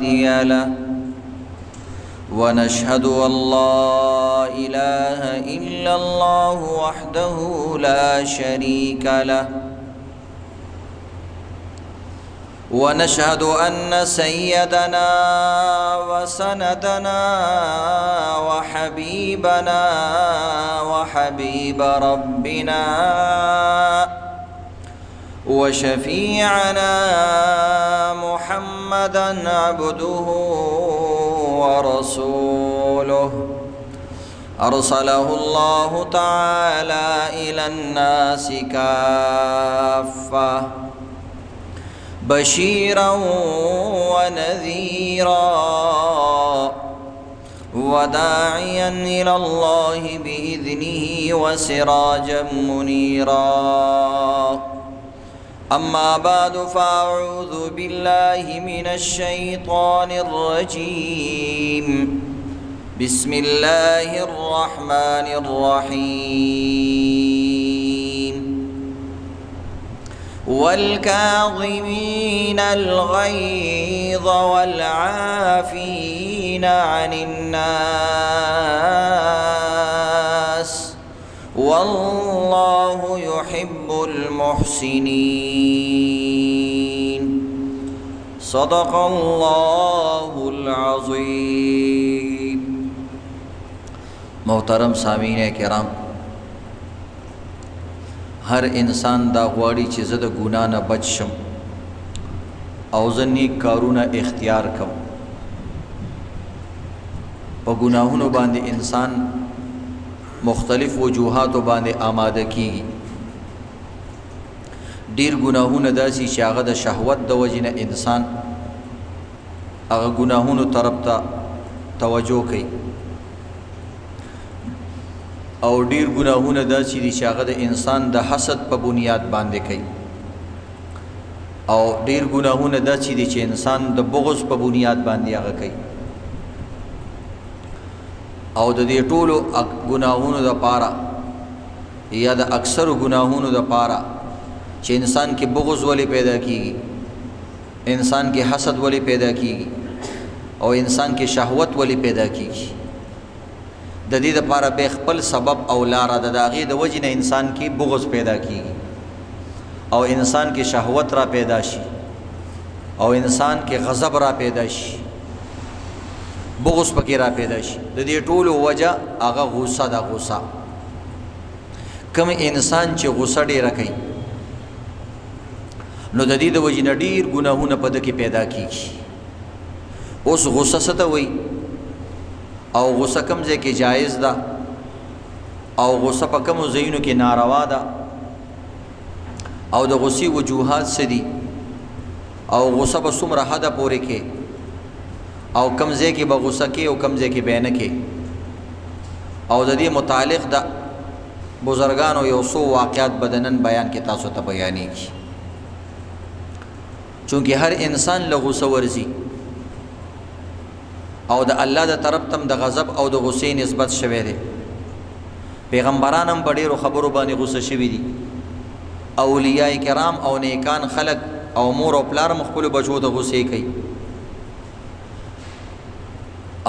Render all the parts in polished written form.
هادي له ونشهد أن لا إله إلا الله وحده لا شريك له ونشهد أن سيدنا وسندنا وحبيبنا وحبيب ربنا وشفيعنا محمدا عبده ورسوله أرسله الله تعالى إلى الناس كافة بشيرا ونذيرا وداعيا إلى الله بإذنه وسراجا منيرا أما بعد فأعوذ بالله من الشيطان الرجيم بسم الله الرحمن الرحيم والكاظمين الغيظ والعافين عن الناس والله يحب المحسنين صدق الله العظيم. محترم سامعین کرام، هر انسان دا غواړي چې زه د ګناه نه بچ شم او زه نیک کارونه اختیار کړم. په ګناهونو باندې انسان مختلف وجوهاتو باندې آماده کیږي. ډیر ګناهونه داسي چې هغه د شهوت د وجې نه انسان هغه ګناهونو طرف ته توجه کوي، او ډیر ګناهونه داسي دي چې هغه د انسان د حسد په بنیاد باندې کوي، او ډیر ګناهونه داسي دي چې انسان د بغض په بنیاد باندې هغه کوي. او د دې ټولو ګناهونو د پاره یا د اکثر ګناهونو د پاره چې انسان کې بغض ولی پیدا کیږي، انسان کې حسد ولی پیدا کیږي، او انسان کې شهوت ولی پیدا کیږي، د دې لپاره به خپل سبب او لار د داغي د وجې نه انسان کې بغض پیدا کیږي، او انسان کې شهوت را پیدا شي، او انسان کې غضب را پیدا شي، بغض پکې را پیدا شي. د دې ټولو وجه هغه غصه ده. غصه کوم انسان چې غصه ډیره کوي نو د دې د وجې نه ډیر ګناهونه په دې کې پیدا کیږي. اوس غصه څه ته وایي او غصه کوم ځای کې جایز ده او غصه په کومو ځایونو کې ناروا ده او د غصې وجوهات څه دي او غصه به څومره حده پورې کې او کم ځای کې به غصه کې او کم ځای کې به نه کې. او د دې متعلق د بزرګانو یو څو واقعات بدنن بیان کې تاسو ته بیانېږي، چونکه هر انسان له غصه ورزي او د الله د طرف تم د غضب او د غصې نسبت شوی دی. پیغمبران هم په ډېرو خبرو باندې غصه شوي دي، اولیاء کرام او نیکان خلق او مور او پلار مخکلو بچو د غصې کوي.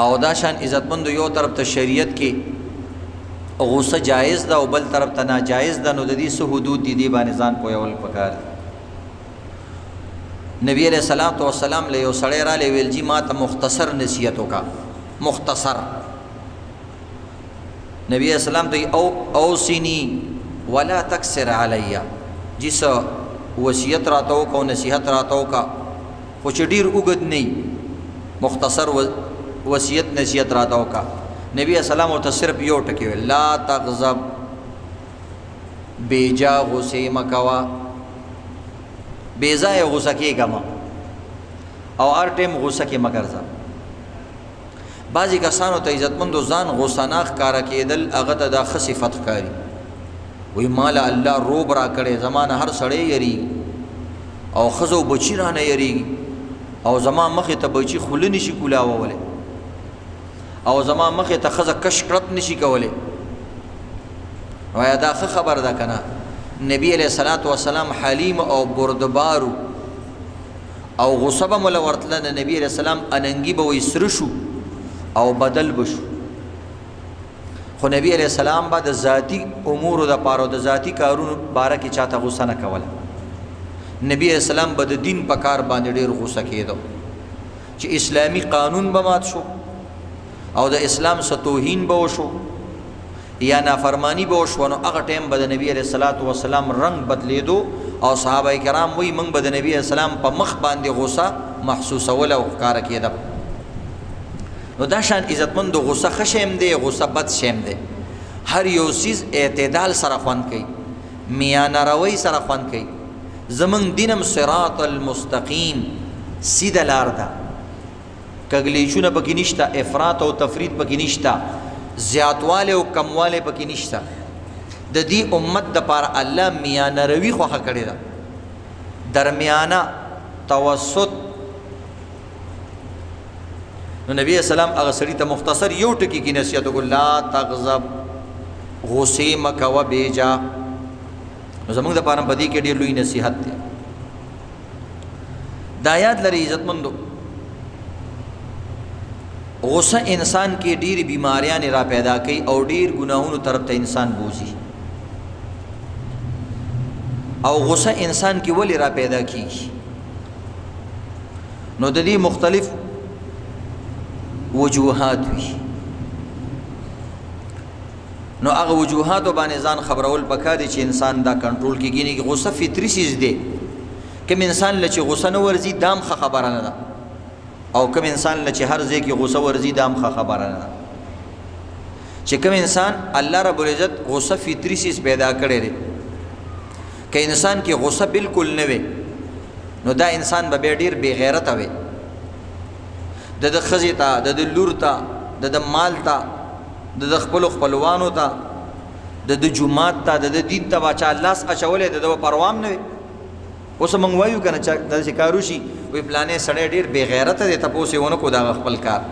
او دا شان عزتمند یو طرف ته شریعت کې غصه جایز ده او بل طرف ته ناجایز ده، نو د دې څه حدود دي دی باندې ځان پوهول پکار. نبی علیہ الصلوۃ والسلام له یو سړی را ویل جی ما ته مختصر نصیحت وکا. مختصر نبی علیہ السلام ته اوصنی ولا تکسر علی، جس وصیت راتو کو نصیحت راتو کا خو چې ډیر وګد نه، مختصر وصیت نصیحت راتو کا. نبی اسلام ورته صرف یو ټکی ویل، لا تغضب، بیجا غصه مکوا، بیزای غصه کېږه ما، او هر ټیم غصه کې مګرځه. بعضې کسانو ته عزتمندو ځان غصه نه ښکاره کېدل هغه ته دا ښه صفت ښکاري. وایي ماله الله روب را کړی، زما نه هر سړی یریږي او ښځه او بچي رانه یریږي، او زما مخې ته بچي خوله نشي کولاولی، او زما مخې ته ښځه کش کړپ نشي کولی. وایا دا ښه خبر ده که نه؟ نبی علیہ الصلوۃ والسلام حلیم او بردبارو او غصه به مولا ورتله د نبی علیہ السلام اننګي به وی سره شو او بدل بشو خو نبی علیہ السلام با د ذاتی امور د پاره د ذاتی کارونو باره کې چاته غصه نه کوله نبی علیہ السلام به د دین په کار باندې ډیر غصه کېدو چې اسلامی قانون به مات شو او د اسلام ستوهین به وشو یا نافرمانی به وشو نو هغه ټیم به د نبی علیہ السلام رنگ بدلیدو او صحابه کرام وی موږ به د نبی علیہ السلام په مخ باندې غصه محسوسوله او ښکاره کېده نو دا شان عزتمند غصه خشم دی غصه بد شم دی هر یو سیز اعتدال سره خوان کوي میانه روي سره خوان کوي زمون دینم صراط المستقیم سیده لار ده کګلیشونه پکې نشته افراط او تفرید پکې نشته زیاتواله او کمواله پکې نشته د دې امت د پاره الله میانه روي خوخه کړی ده درمیانه توسط نو نبی اسلام هغه سړي ته مختصر یو ټکی کې نصیحت وکړه لا تغضب غصه مکوه بیجا نو زموږ د پاره بدی کې ډېر لوی نصیحت دی دا یاد لري عزتمندو غصه انسان کې ډېر بیماریاں را پیدا کوي او ډېر ګناهونو طرف ته انسان بوزي او غصه انسان کې ولې را پیدا کیږي نو د دې مختلف وجوهات وي نو هغه وجوهات باندې ځان خبرول پکاره چې انسان دا کنټرول کیږي نه غصه فطری چیز دی کوم انسان لچ غصه نه ورزي دام خبره نه ده او کوم انسان لچ هر ځای کې غصه ورزي دام خبره نه ده چې کوم انسان الله رب العزت غصه فطری چیز پیدا کړی دی که انسان کې غصه بالکل نه وي نو دا انسان به ډیر بے غیرت وي د خزی ته د لور ته د مال ته د خپل خپلوانو ته د جمعات ته د دین ته واچا الله اچولې د پروام نه اوس مونږ وایو کنه چې د کارو شي وی پلانې سړی ډیر بے غیرت دی تاسو ونه کو دا خپل کار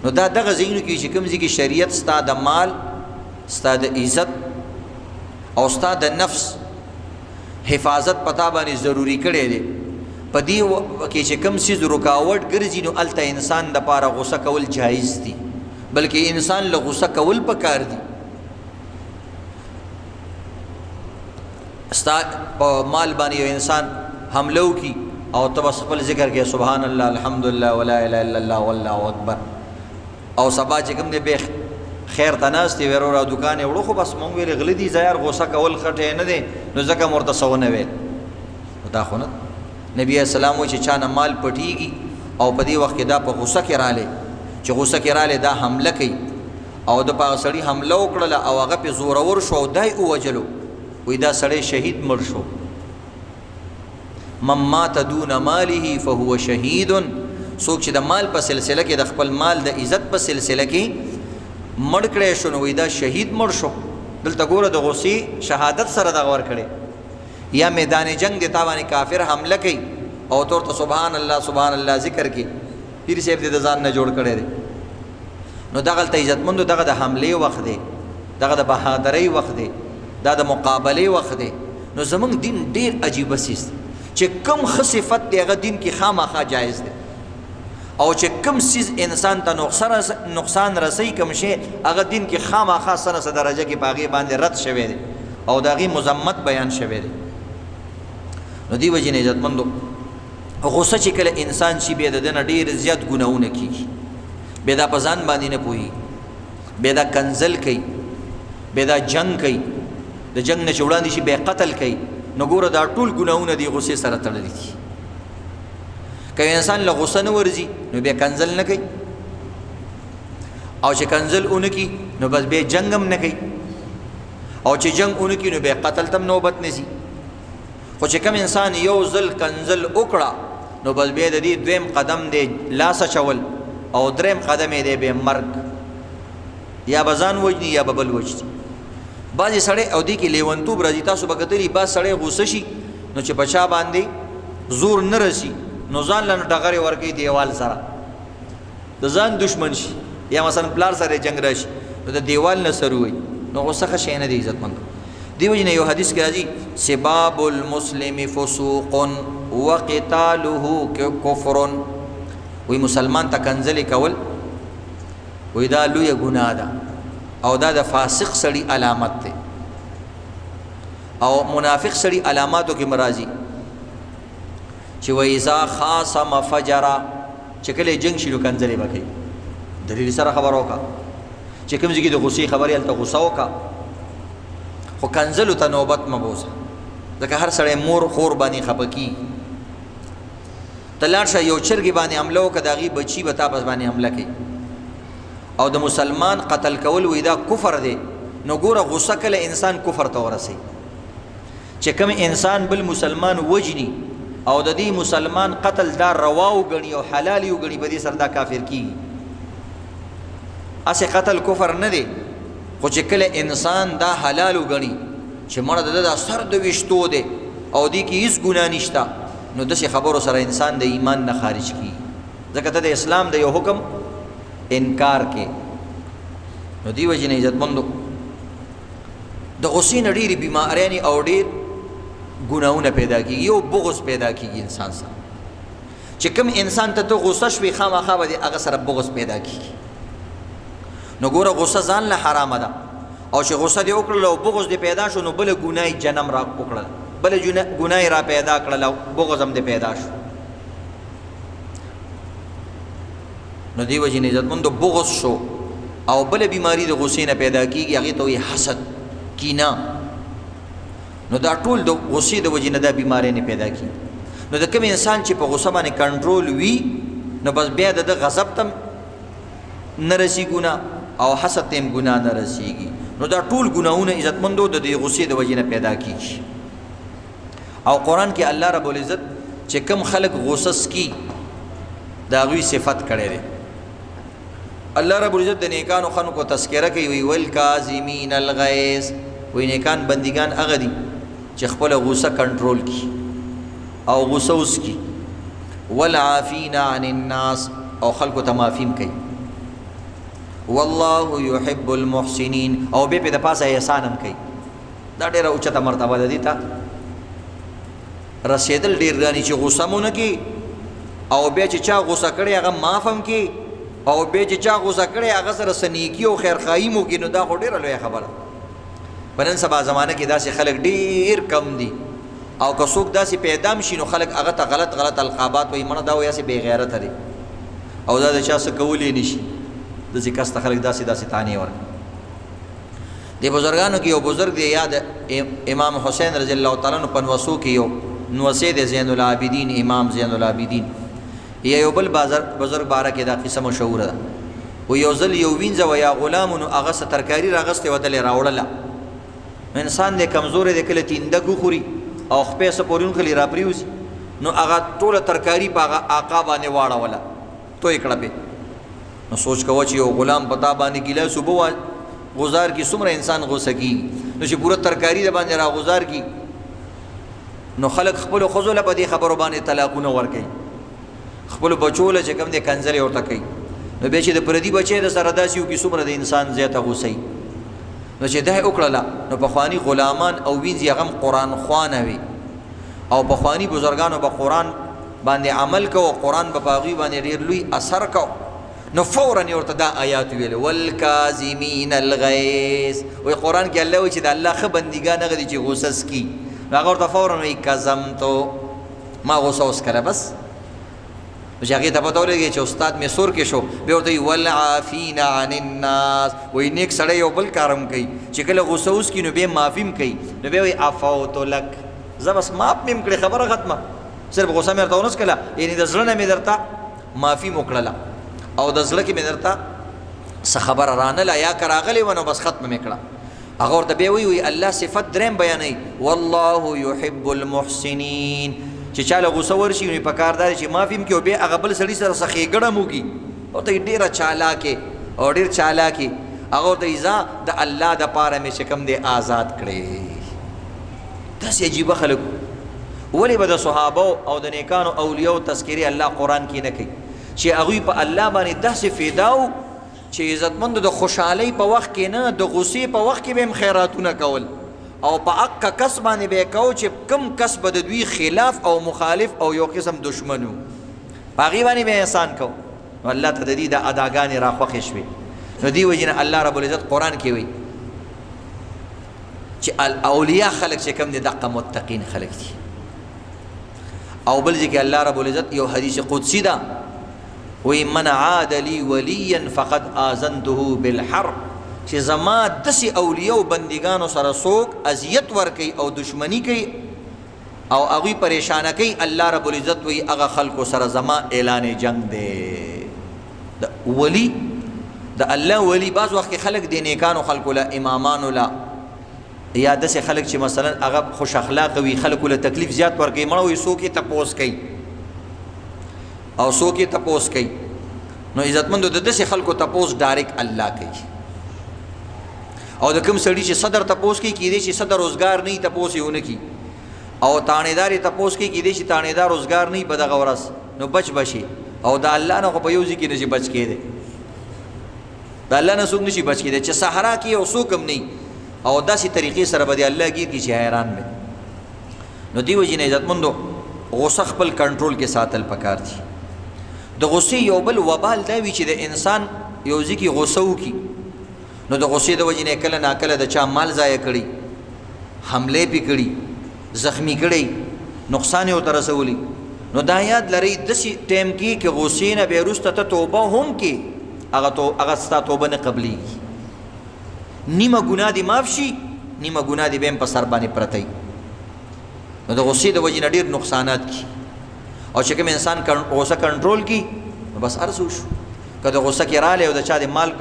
نو دا دغه زینو کې چې کوم ځکه شریعت ستا د مال ستا د عزت او ستا د نفس حفاظت پتا باندې ضروری کړي دي پدې کې چې کوم سیز رکاوټ ګرځي نو الته انسان د پاره غوسه کول جایز دي بلکې انسان له غوسه کول پکار دي ستا مال باندې یو انسان حملو کی او تبصفل ذکر کې سبحان الله الحمدلله ولا اله الا الله والله اکبر او سبا چې کوم دې به خیر تناستی ورور او دکان وړو خو بس مونږ ویل غلدي زیار غوسه کول خټه نه دي نو ځکه مرتسونه ویل دا خو نه نبی اسلام و چې چانه مال پټیږي او په دې وخت کې دا په غوسه کې رااله چې غوسه کې رااله دا حمله کوي او د پاغ سړی حمله وکړه او هغه په زور ور شو دای او وجلو وې دا سړی شهید مړ شو مما تدون ماله فهو شهید څوک چې د مال په سلسله کې د خپل مال د عزت په سلسله کې مړ کړي شو نو وې دا شهید مړ شو دلته ګوره د غوسی شهادت سره دا ور کړي یا میدان جنگ د تاوانی کافر حمله کوي او تور ته سبحان الله ذکر کوي پیر صاحب د ځان نه جوړ کړي نو دغه ته عزتمند دغه د حمله وخت دی دغه د بهادرۍ وخت دی دا د مقابله وخت دی نو زمونږ دین ډیر عجیب سیس چې کم خصفت دی هغه دین کې خامخا جایز دی او چې کم سیز انسان ته نقصان رسي کم شي هغه دین کې خامخا سره درجه کې باغی باندې رد شوی دی او داغي مذمت بیان شوی دی نو دی وجه نه عزتمندو غوسه چې کله انسان شي به د نه ډیر زیات ګناونه کوي به دا پزان باندې نه پوي به دا کنزل کوي به دا جنگ کوي د جنگ نه چوڑان شي به قتل کوي نو ګوره دا ټول ګناونه دی غوسه سره تړلي دي که انسان له غوسه نه ورزي نو به کنزل نه کوي او چې کنزل اونکی نو بس به جنگم نه کوي او چې جنگ اونکی نو به قتل تم نوبت نسی خو چې کوم انسان یو ځل کنزل وکړه نو بس به د دې دویم قدم دی لاس چول او دریم قدم دی به مرګ یا بزان وجنی یا ببل وجنی بعضی سړی او دی کې لیونتوب راځي تاسو به کتلی بعض سړی غوسه شي نو چې بچا باندې زور نه رسی نو ځان له ډغرې ورکی دیوال سره د ځان دشمن شي یا مثلا پلار سره جنگ راشي نو د دیوال نه سر وي نو غوسه شي نه دی عزتمند دی وجنه یو حدیث کې راځي سباب المسلم فسوق وقتاله کفر وی مسلمان ته کنځلې کول وی دا لویه ګناه ده او دا د فاسق سړي علامت ده او منافق سړي علاماتو کې مرাজি چې وایذا خاصم فجرا چې کله جنگ شروع کنځلې وکړي دلیل سره خبر وکا چې کوم ځای کې د غصې خبرې الته غصه وکا خو کنځلو ته نوبت مبوسه ځکه هر سړی مور خور باندې خپکی تلاړ شه یو چرګ باندې حمله وکړه داغي بچي به تاسو باندې حمله کوي او د مسلمان قتل کول وې دا کفر دی نو ګوره غصه کله انسان کفر ته ورسي چې کوم انسان بل مسلمان وجني او د دې مسلمان قتل دا روا وګڼي او حلال وګڼي په دې سره دا کافر کیږي اسه قتل کفر نه دی خو چې کله انسان دا حلال وګڼي چې مړه د سر د وشتو دی او دې کې هیڅ ګناه نشته نو دغه خبرو سره انسان د ایمان نه خارج کی ځکه ته د اسلام د یو حکم انکار کې نو دی وجنه عزت مندو د غصې نړۍ بیماریانی او ډېر ګناونه پیدا کیږي یو بغض پیدا کیږي انسان سره چې کوم انسان ته غصه شوي خامخا به هغه سره بغض پیدا کیږي نو ګوره غصه ځان له حرامه ده او چې غصه دی وکړل او بغض دی پیدا شو نو بل ګناي جنم را وکړل بل ګناي را پیدا کړل او بغض هم دی پیدا شو نو دی وجه عزت مند بغض شو او بل بیماری د غصې نه پیدا کیږي هغه ته وي حسد کینا نو دا ټول د غصې د وجه نه دا بیماری نه پیدا کیږي نو د کوم انسان چې په غصه باندې کنټرول وي نو بس بیا د غضب تم نرسي ګنا او حسد تم ګنا نرسيږي نو دا ټول ګناونه عزت مندو د غصې د وجه نه پیدا کیږي او قران کې الله رب العزت چې کم خلق غصص کی دا غوي صفت کړي دي الله رب العزت د نیکانو خلکو تذکرہ کوي ول کاظمین الغیظ وی نیکان بندگان هغه دي چې خپل غصه کنټرول کی او غصه اوس کی والعافین عن الناس او خلکو ته معافیم کوي والله يحب المحسنين او به په پاسه احسانم کوي دا ډیره اوچته مرتبه ده دي ته رسیدل ډیر غانی چې غصه مونږ کی او به چې چا غصه کړي هغه معافم کی او به چې چا غصه کړي هغه سره سنیکی او خیرخواهی مو کی نو دا خو ډیره لوی خبره پرن سبا زمانه کې داسې خلک ډیر کم دي او که څوک داسې پیدا شي نو خلک هغه ته غلط القابات وایي مړه دا وایي چې بې غیرت دی او دا د چا څه کولی نشي د ذکر ست خلک داسې تانی ور دی بزرګانو کې یو بزرګ دی یاد امام حسین رضی الله تعالی عنہ پنوسو کې یو نوسه د زین العابدین امام زین العابدین یو بل بزرګ بارا کې دا قصه مشهور ده و یو ځل یو وینځه و یا غلام نو هغه ست ترکاری راغسته ودل راوړله انسان دې کمزور دی کله تیندګ خوري او خپې سپورون خلی را پریوز نو هغه ټوله ترکاری په هغه آقا باندې واړوله توې کړه په نو سوچ کوه چې یو غلام پتا باندې ګیله صبح غزار کی څومره انسان غوسه کی نو چې پوره ترکاری د باندې را غزار کی نو خلق خپل خذل په دې خبرو باندې طلاقونه ورکي خپل بچول چې کوم دې کنځلې ورته کوي نو به چې د پردي بچي د سره داسیو کې څومره د انسان زیاته غوسه نو چې ده وکړه نو په خواني غلامان او وینځي غم قران خوانه وي او په خواني بزرګانو په قران باندې عمل کو قران په باغی باندې ډیر لوی اثر کو نو فورا ورته دا آیات ویل والکاظمین الغیظ وی قران کې الله وی چې د الله خ بندګان غدي چې غوسس کی هغه ورته فورا وی کظمتو ما غوسه اوس کړه بس چې هغه ته پته ولګي چې استاد می سور کې شو به ورته والعافین عن الناس وی نیک سړی یو بل کارم کوي چې کله غوسه اوس کی نو به معافیم کوي نو به وی عفوت لك زبس معاف مم کړي خبره ختمه صرف غوسه مې ورته ونس کړه یعنی د زړه نه مې درته معافي وکړه او د زړه کې مې درته څه خبر رانه لا یا کراغلی ونه بس ختم میکړه هغه ورته به وی الله صفات درم بیانې والله يحب المحسنين چې چاله غوسه ورشي نو په کاردار چې معافیم کې او به هغه بل سړي سره سخی ګړه موږي او ته ډیره چالاکه او ډیر چالاکه هغه ورته ایزا د الله د پاره مې شکم دې آزاد کړي داسې عجیب خلک ولی به د صحابه او د نیکانو اولیاء تذکری الله قران کې نه کوي چې هغه په الله باندې داسې فداو چې عزتمند د خوشحالي په وخت کې نه د غصې په وخت کې به خیراتونه کول او په حق کس باندې به کو چې کم کس به د دوی خلاف او مخالف او یو قسم دشمنو باغی باندې به احسان کو. الله ته د دې د اداګانې راخوښې شوې. نو دی وجنه الله رب العزت قرآن کې وایي چې الاولیاء خلق چې کم دي دقه متقین خلق دي. او بل ځکه الله رب العزت یو حدیث قدسی ده وی من عاد لی ولیا فقد آذنته بالحرب، چې زما دسی اولیاء و بندگانو سره څوک اذیت ورکي او دشمنی کوي او هغوی پریشانه کوي، الله رب العزت وی هغه خلکو سره زما اعلان جنگ دی. د ولی د الله ولی بعض وخت خلک د نیکانو خلکو له امامانو له یا داسې خلک چې مثلا هغه خوش اخلاق وي، خلکو له تکلیف زیات ورکوي، مړه وي څوک یې تپوس کوي او څوک یې تپوس کوي. نو عزتمندو د داسې خلکو تپوس ډایرکټ الله کوي. او د کوم سړي چې صدر تپوس کوي کیدای شي صدر روزګار نه تپوس یې ونه کي، او تانیدار تپوس کوي کیدای شي تانیدار روزګار نه په دغه ورځ، نو بچ بشي. او د الله نه خو په یو ځای کې نشي بچ کېدی، د الله نه څوک نشي بچ کېدی چې صحرا کې یو څوک هم نه او داسې طریقې سره به د الله گیر کې چې حیران وي. نو دی وجې نه عزتمندو غصه خپل کنټرول کې ساتل پکار دي. د غصې یو بل وبال دا وي چې د انسان یو ځای کې غصه وکړي، نو د غصې د وجې نه کله ناکله د چا مال ضایع کړي، حملې پې کړي، زخمی کړي، نقصان یې ورته رسولی. نو دا یاد لرئ داسې ټایم کې چې غصې نه بیا وروسته ته توبه هم کې هغه ستا توبه نه قبلیږي. نیمه ګناه دې معاف شي، نیمه ګناه دې بیا هم په سر باندې پرته وي. نو د غصې د وجې نه ډېر نقصانات کي. او چې کوم انسان غصه کنټرول کي نو بس هر څه وشو. که د غصه کې رالی او د چا د مال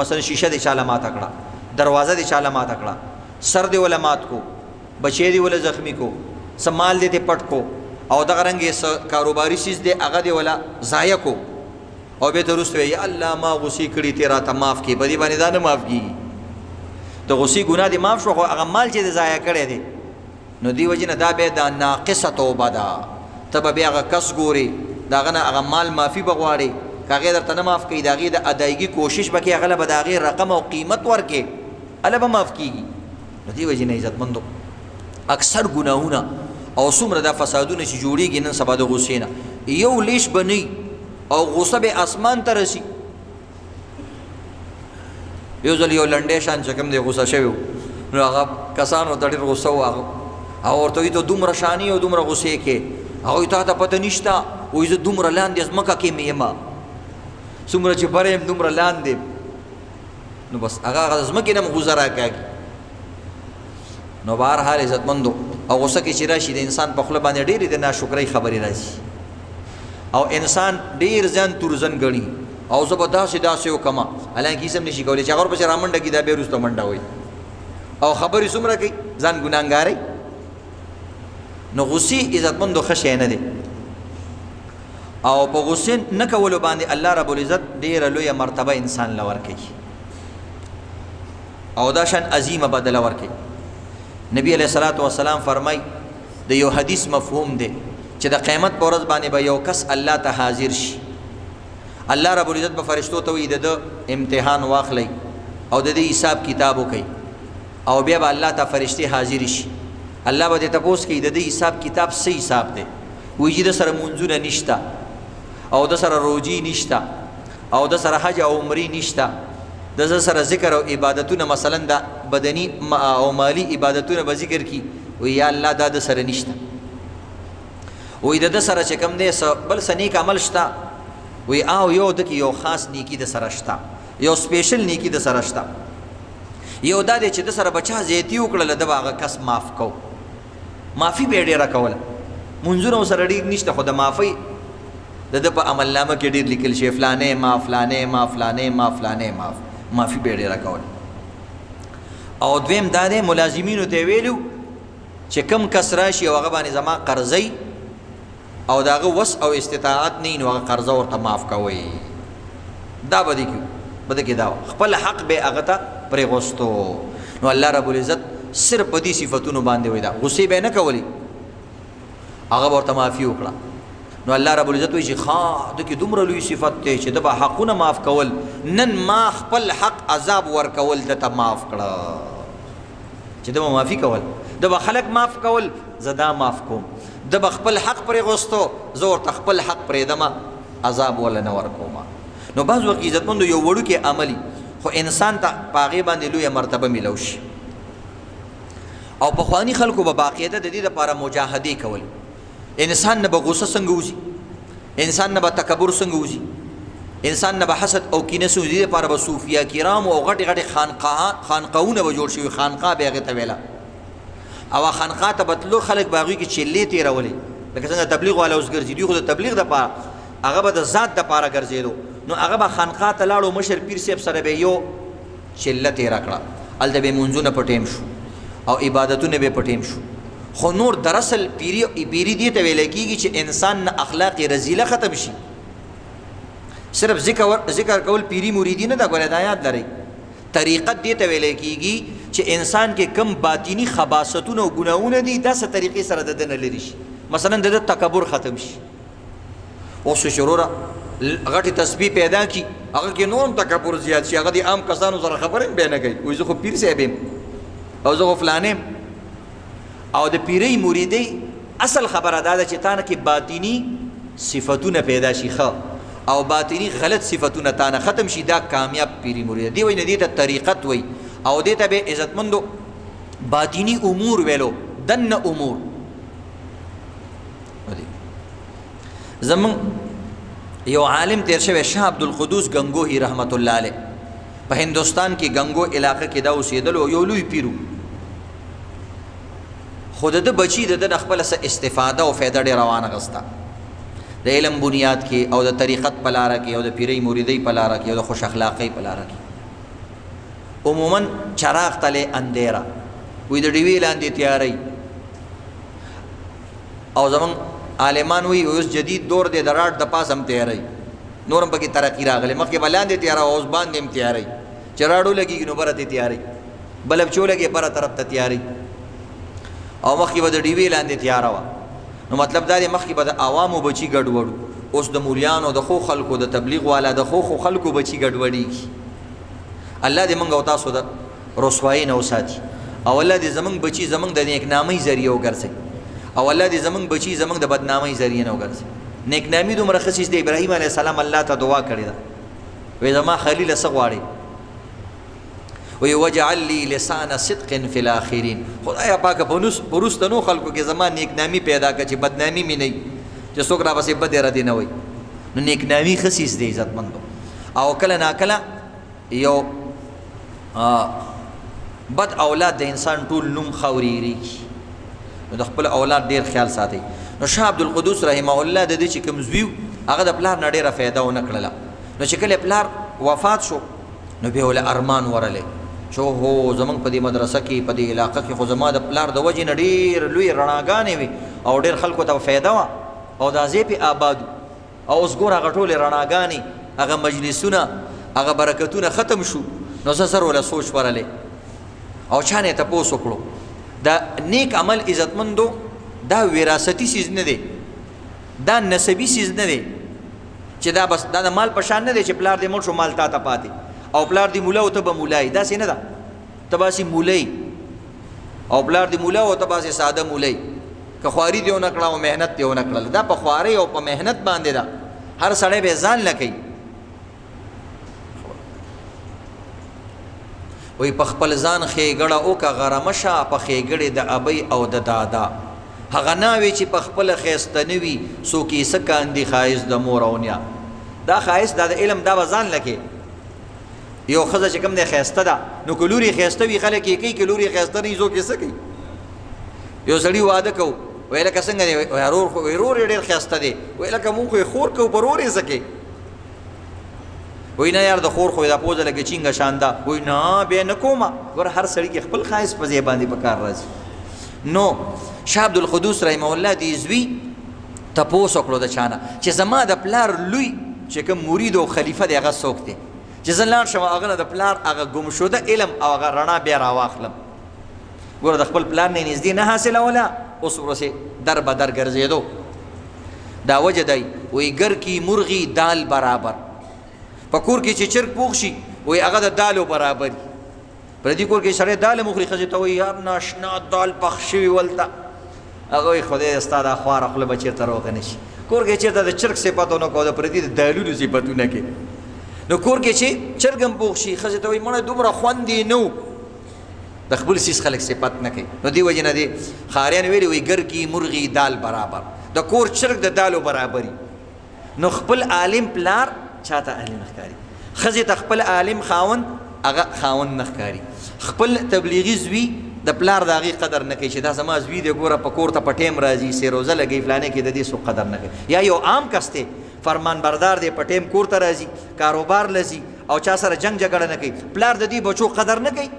مثلا شیشه دې چاله ماته کړه، دروازه دې چاله ماته کړه، سر دې وله مات کو، بچی دې وله زخمی کو، څه مال دې پټ کو، او دغه رنګې څه کاروباري چیز دې هغه دې وله ضایع کو، او بیا ته وروسته وایي یا الله ما غصې کړي تی راته معاف کړي. په دې باندې دا نه معاف کېږي. د غصې ګناه دې معاف شو، خو هغه مال چې دې ضایع کړی دی نو دې وجې نه دا بیا دا ناقصه توبه ده. ته به بیا هغه کس ګورې د هغه نه هغه مال معافي به غواړې، که هغې درته نه معاف کوي د هغې د ادایګي کوشش به کوې، هغه له به د هغې رقم او قیمت ورکې، هله به معاف کېږي. نو دې وجې نه عزتمندو اکثر ګناهونه او څومره دا فسادونه چې جوړېږي نن سبا د غصې نه یو لیش به نه او غصه به اسمان ته رسي. یو ځل یو لنډی شان چې کوم دی غصه شوی و، نو هغه کسانو ته ډېر غصه و، او ورته وایي ته دومره شانې او دومره غصې کې، هغوی تا ته پته نشته، وایي زه دومره لاندې ځمکه کې مې یم، څومره چې بره یم دومره لاندې. نو بس هغه ځمکې نه م غوزه راکاږي. نو بهرحال عزتمندو او غصه کې چې راشي د انسان په خوله باندې ډېرې د ناشکرۍ خبرې راځي، او انسان ډېر ځان تورزن ګڼي، او زه به داسې وکړم، حالانکه هېڅ هم نشي کولی چې هغه ورپسې رامنډه کړي دا بیا وروسته منډه وایي، او خبرې څومره کوي ځان ګناهګاروي. نو غصې عزتمندو ښه شی نه دی، او په غصې نه کولو باندې الله رب العزت ډېره لویه مرتبه انسان له ورکوي، او دا شان عظیمه بدله ورکوي. نبی علیہ الصلوۃ والسلام فرمای د یو حدیث مفهوم دی چې د قیامت په ورځ باندې به یو کس الله ته حاضر شي، الله رب العزت به فرشتو ته وایي د امتحان واخلئ او د دې حساب کتاب وکئ، او بیا به الله ته فرشتې حاضر شي. الله به دې تپوس کوي د دې حساب کتاب څه حساب دی، وایي چې د سره مونځونه نشته، او د سره روجي نشته، او د سره حج او عمرې نشته، د سره ذکر او عبادتونه مثلا د بدني او مالی عبادتونه به ذکر کی، وی یا الله دا د سره نشته، وی د سره چې کوم دی بل څه نیک عمل شته، وی او یو د کې یو خاص نیکی د سره شته، یو سپیشل نیکی د سره شته، یو دا دی چې د سره بچا زیاتی وکړله د به هغه کس معاف کو، معافي به یې ډېره کوله، مونځونه ورسره ډېر نشته، خو د معافۍ د ده په عمل نامه کې ډېر لیکل شي فلانې معاف، فلانې معاف، فلانې معاف، فلانې معاف، معافي به یې ډېره کوله. او دویم دا دی ملازمینو ته یې ویلو چې کم کس راشي او هغه باندې زما قرضی او د هغه وس او استطاعت نه وي نو هغه قرضه ورته معاف کوئ. دا به دې کې دا خپل حق به هغه ته پرېغوستو. نو الله رب العزت صرف په دې صفتونو باندې وایي دا غصې به یې نه کولی، هغه به ورته معافي وکړه. نو الله رب العزت وایي چې ښه د کې دومره لوی صفت دی چې د به حقونه معاف کول، نن ما خپل حق عذاب ورکول دته معاف کړه. چې د معافي کول، د به خلک معاف کول، زه دا معاف کوم، د به خپل حق پرې غوښتو، زه ورته خپل حق پرېږدمه، عذاب وله نه ورکوم. نو بعض وخت عزتمندو یو وړوکی عملي خو انسان ته په هغې باندې لویه مرتبه میلو شي. او پخواني خلکو به باقاعده د دې دپاره مجاهدې کول. انسان نه به غصه څنګه وځي، انسان نه به تکبر څنګه وځي، انسان نه به حسد او کینه څنګه وځي. دې دپاره به صوفیه کرامو او غټې غټې خانقاهونه به جوړ شوي، خانقاه به یې هغې ته ویله. او خانقاه ته به تلو، خلک به هغوی کې چلې تېرولې، لکه څنګه تبلیغ والا اوس ګرځي. دوی خو د تبلیغ دپاره، هغه به د ذات دپاره ګرځېدو. نو هغه به خانقاه ته لاړو، مشر پیر صاحب سره به یو چله تېره کړه، هلته به یې مونځونه په ټیم شو او عبادتونه به په ټیم شو. خو نور دراصل پیری دې ته ویلی کېږي چې انسان نه اخلاق رذیله ختم شي. صرف ذکر کول پیری مریدی نه ده، ګوره دا یاد لرئ. طریقت دې ته ویلی کېږي چې انسان کې کم باطینی خباستونه او ګناهونه دي، داسې طریقې سره د ده نه لرې شي. مثلا د ده تکبر ختم شي. اوس شروره غټې تسبیح پیدا کړي، هغه کې نور هم تکبر زیات شي، هغه د عام کسانو سره خبرې هم بیا نه کوي، وایي زه خو پیر صاحب یم او زه خو فلان یم. او د پیرۍ مریدۍ اصل خبره دا ده چې تا نه کې باطینی صفتونه پیدا شي ښه، او باطینی غلط صفتونه تا نه ختم شي. دا کامیاب پیری مرید دی. وایي نه دې ته طریقت وایي، او دې ته به عزتمندو باطینی امور ویلو، دنه امور. زمون یو عالم تیر شوی شاه عبدالقدوس گنگوهی رحمت الله علیه، په هندوستان کې گنگو علاقه کې دا اوسېدلو، یو لوی پیرو. خو د ده بچي د ده د خپله څه استفاده او فایده ډېره وانغسته، د علم بنیاد کې او د طریقت په لاره کې او د پیرۍ مریدۍ په لاره کې او د خوش اخلاقۍ په لاره کې. عموما چراغ تلې اندیره، وایي د ډیوې لاندې تیارۍ. او زمونږ عالمان وایي اوس جدید دور دی، د راډ د پاس هم تیارۍ، نور هم پکې ترقي راغلی. مخکې به لاندې تیاره وه، اوس باندې هم تیارۍ. چې راډو لګېږي نو بره ته تیارۍ، بلب چې ولګې بره طرف ته تیارۍ. او مخکې به د ډیوې لاندې تیاره وه. نو مطلب دا دی مخکې به د عوامو بچي ګډوډو، اوس د مولیانو، د ښو خلکو، د تبلیغ والا، د ښو خلکو بچي ګډوډېږي. الله دې موږ او تاسو د رسوایۍ نه وساتي، او الله دې زموږ بچي زموږ د نیکنامۍ ذریعه وګرځي، او الله دې زموږ بچي زموږ د بدنامۍ ذریعه نه وګرځي. نیکنامي دومره ښه څیز دی. ابراهیم علیه السلام الله ته دعا کړې ده، وایي زما خلیله څه غواړې؟ وی وجعل لی لسان صدق فی الاخرین. خدایا پاکه په وروستنو خلکو کې زما نیکنامي پیدا کړه چې بدنامي مې نه وي، چې څوک را پسې بد ردې نه وایي. نو نیکنامي ښه څیز دی عزتمندو. او کله ناکله یو بد اولاد د انسان ټول نوم خاورېږي، نو د خپل اولاد ډېر خیال ساتئ. نو شاه عبدالقدوس رحمه الله د دې چې کوم زوی هغه د پلار نه ډېره فایده ونه کړله. نو چې کله پلار وفات شو، نو بیا ولې ارمان ورلی چې هو زمونږ په دې مدرسه کې، په دې علاقه کې خو زما د پلار د وجې نه ډېر لوی رڼاګانې وي او ډېر خلکو ته فایده وه او دا ځای پې آباد و. او اوس ګوره هغه ټولې رڼاګانې، هغه مجلسونه، هغه برکتونه ختم شو. نو زه زر وله سوچ ورلی او چا نه یې تپوس وکړو. دا نیک عمل عزتمندو دا وراثتي څیز نه دی، دا نسبي څیز نه دی چې دا بس دا د مال په شان نه دی چې پلار دې مړ شو مال تا ته پاتې، او پلار دی مولا او ته به مولای. داسې نه ده، ته باسې مولای، او پلار دی مولا او ته باسې ساده مولای. که خواري دې ونه کړه او محنت دې ونه کړله، دا په خوارۍ او په محنت باندې ده. هر سړی به ځان لکوي. وایي په خپل ځان ښېګړه وکړه غرمه شه، په ښېګړې د ابۍ او د دادا. هغه ناوې چې په خپله ښایسته نه وي، څوک یې څه کاندي ښایست د مور او نیا. دا ښایست دا د علم دا به ځان لکې. یو ښځه چې کوم دی ښایسته ده، نو که لور یې ښایسته وي خلک یې کوي، که لور یې ښایسته نه وي څوک یې څه کوي. یو سړي واده کوو، وایي لکه څنګه دی؟ ورور یې ډېر ښایسته دی. وایي لکه مونږ خو یې خور کوو، په ورور یې څه کوي؟ وایي نه یار د خور خو یې دا پوزه لکه چینګه شان ده. وایي نه بیا نه کومه. ګوره هر سړي کې خپل ښایست په ځای باندې په کار راځي. نو شاه عبدالقدوس رحمه الله دې زوی تپوس وکړو د چا نه چې زما د پلار لوی چې کوم مرید او خلیفه دی هغه څوک دی چې زه لاړ شم هغه نه د پلار هغه ګمشده علم او هغه رڼا بیا راواخلم. ګوره د خپل پلار نه نږدې نه حاصلوله، اوس ورسې در به در ګرځېدو. دا وجه دی وایي ګر کی مرغی دال برابر. په کور کې چې چرګ پوخ شي وایي هغه د دالو برابر. پردي کور کې سړی دال مخري ښځې ته وایي یار ناشنا دال پخ شوي ولته هغه وایي خدای ستا دا خواره خوله به چېرته روغه نه شي کور کې چېرته د چرګ صفتونه کوو د پردي د دالونو صفتونه کې نو کور کې چې چرګ هم پوخ شي ښځې ته وایي مړه دومره خوند یې نه و د خپل سیس خلک صفت نه کوي نو دې وجې نه دې ښاریان ویلي وایي ګرګي مرغي دال برابر د کور چرګ د دالو برابري نو خپل عالم پلار چاته عالم نه ښکاري ښځې ته خپل عالم خاوند هغه خاوند نه ښکاري خپل تبلیغي زوی د پلار د هغې قدر نه کوي چې دا زما زوی دی ګوره په کور ته په ټیم راځي سیروزه لګوي فلانې کې د دې څوک قدر نه کوي یا یو عام کس دی فرمان بردار دی په ټیم کور ته راځي کاروبار لځي او چا سره جنگ جګړه نه کوي پلار د دې بچو قدر نه کوي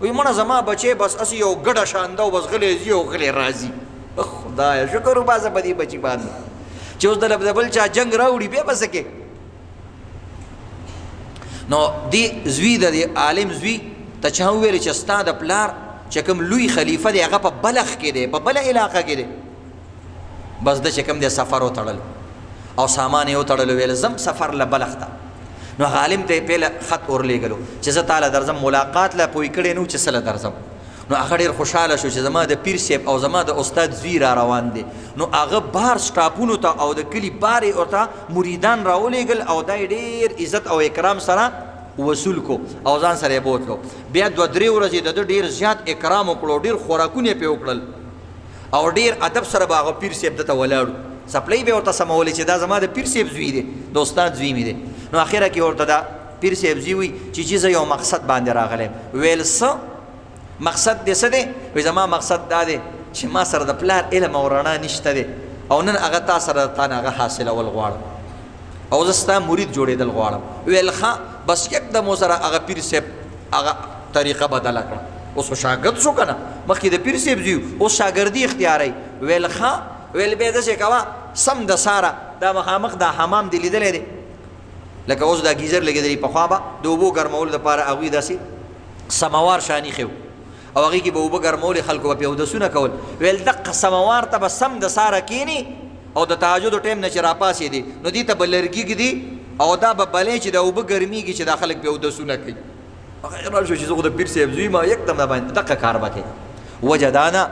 وایي مړه زما بچی بس هسې یو ګډه شانده او بس غلی ځي او غلی راځي خدایه شکر وباسه په دې بچي باندې چې اوس د بل چا جنگ راوړي بیا به څه کې نو دې زوی د دې عالم زوی ته چا وویل چې ستا د پلار چې کوم لوی خلیفه دی هغه په بلخ کې دی په بله علاقه کې دی بس د چې کوم دی سفر وتړل او سامان یې وتړل ویل ځم سفر له بلخ ته نو عالم ته یې پهله خط ورلېږلو چې زه تاله درځم ملاقات له پوی کړی نه و چې څه له درځم نو هغه ډېر خوشحاله شو چې زما د پیر صاحب او زما د استاد زوی را روان دی نو هغه بار سټاپونو ته او د کلي بار یې ورته مریدان راولېږل او دا یې ډېر عزت او اکرام سره وصول کو او ځان سره یې بوتلو بیا 2-3 ورځې د ده ډېر زیات اکرام وکړو ډېر خوراکونه یې پرې وکړل او ډېر ادب سره به هغه پیر صاحب دته ولاړو څپلۍ به یې ورته سمولې چې دا زما د پیر صاحب زوی دی د استاد زوی مې دی نو اخره کې ورته دا پیر صاحب زوی وي چې زه یو مقصد باندې راغلی ویل څه مقصد دې څه دی وایي زما مقصد دا دی چې ما سره د پلار علم او رڼا نشته دی او نن هغه تا سره تا نه هغه حاصلول غواړم او زه ستا مرید جوړېدل غواړم ویل ښه بس یکدم ورسره هغه پیر صاحب هغه طریقه بدله کړه اوس خو شاګرد شو که نه مخکې د پیر صاحب زوی اوس شاګردي اختیاروي ویل ښه ویل بیا داسې کوه سم د ساره دا مخامخ دا حمام دې لیدلی دی لکه اوس دا ګیزر لګېدلی پخوا به د اوبو ګرمولو دپاره هغوی داسې سموار شاني ښی او هغې کې به اوبه ګرمولې خلکو به پې اودسونه کول ویل دقه سموار ته به سم د ساره کښېني او د تهجدو ټایم نه چې راپاسېدې نو دې ته به لرګي ږدي او دا به بلې چې د اوبه ګرمېږي چې دا خلک پې اودسونه کوي هغه حیران شو چې زه خو د پیر صاحب زوی ما یکدم دا باندې دقه کار به کوي وجه دا نه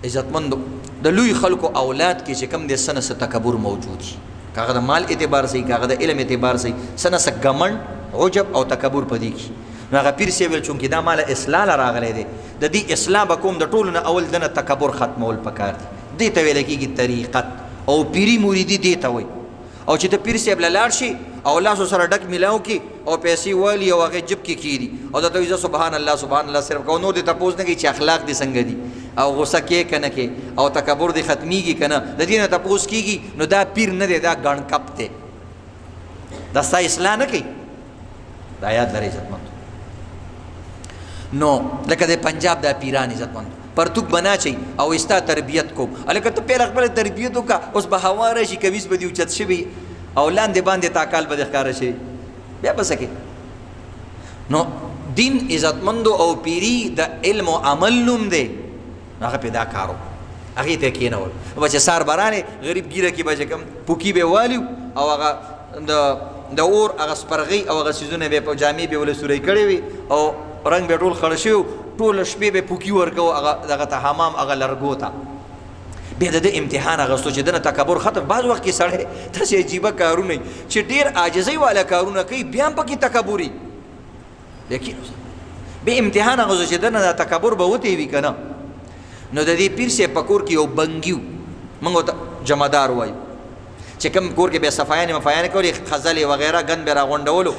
عزتمندو د لوی خلکو اولاد کې چې کوم دی څه نه څه تکبر موجود وي که هغه د مال اعتبار صحیح که هغه د علم اعتبار صحیح څه نه څه ګمنډ عجب او تکبر په دې کښي نو هغه پیر صاحب ویل چونکې دا ماله اصلاح له راغلی دی د دې اصلاح به کوم د ټولو نه اول دنه تکبر ختمول پکار دی دې ته ویلی کېږي طریقت او پیری مریدي دې ته وایي او چې د پیر صاحب له لاړ شي او لاسو سره ډک میلاو کړي او پیسې والي او هغې جب کې کېږي او درته وایي زه سبحان الله سبحان الله صرف کوو نور دې تپوس نه کوي چې اخلاق دې څنګه دي او غصه کې که نه کې او تکبر دې ختمیږي که نه د دې نه تپوس کېږي نو دا پیر نه دی دا ګڼ کپ دی دا ستا اصلاح نه کوي دا یاد لرئ عزتمند نو لکه د پنجاب دا پیران عزتمند پرتوک بنا چي او استا تربیت کوم الکه ته پیل خپل تربیت وکړه اوس به هوا راشي کمیس به دې اوچت شوي او لاندې باندې تاکال به دې ښکاره شي بیا به څه کوې نو دین عزتمندو او پیری د علم و عمل نوم دی هغه پې دا کار و هغې ته یې کېنول به چې سار برانې غریب ګیره کې به چې کوم پوکي به والیو او هغه د اور هغه سپرغۍ او هغه څیزونه به په جامې به ولې سوری کړې وي او رنګ به ټول خړ شوي ټوله شپې به پوکي ورکوو هغه دغه ته حمام هغه لرګو ته بیا د ده امتحان اخیستو چې دنه تکبر ختم بعض وخت کې سړی داسې عجیبه کارونه وي چې ډېر عاجزۍ والا کارونه کوي بیا هم پکې تکبر وي لیکن بیا امتحان اخیستو چې دنه دا تکبر به وتی وي که نه نو د دې پیر صاحب په کور کې یو بنګي و موږ ورته جمعدار وایو چې کوم کور کې بیا صفایانې مفایانې کولې خزلې وغیره ګند به راغونډولو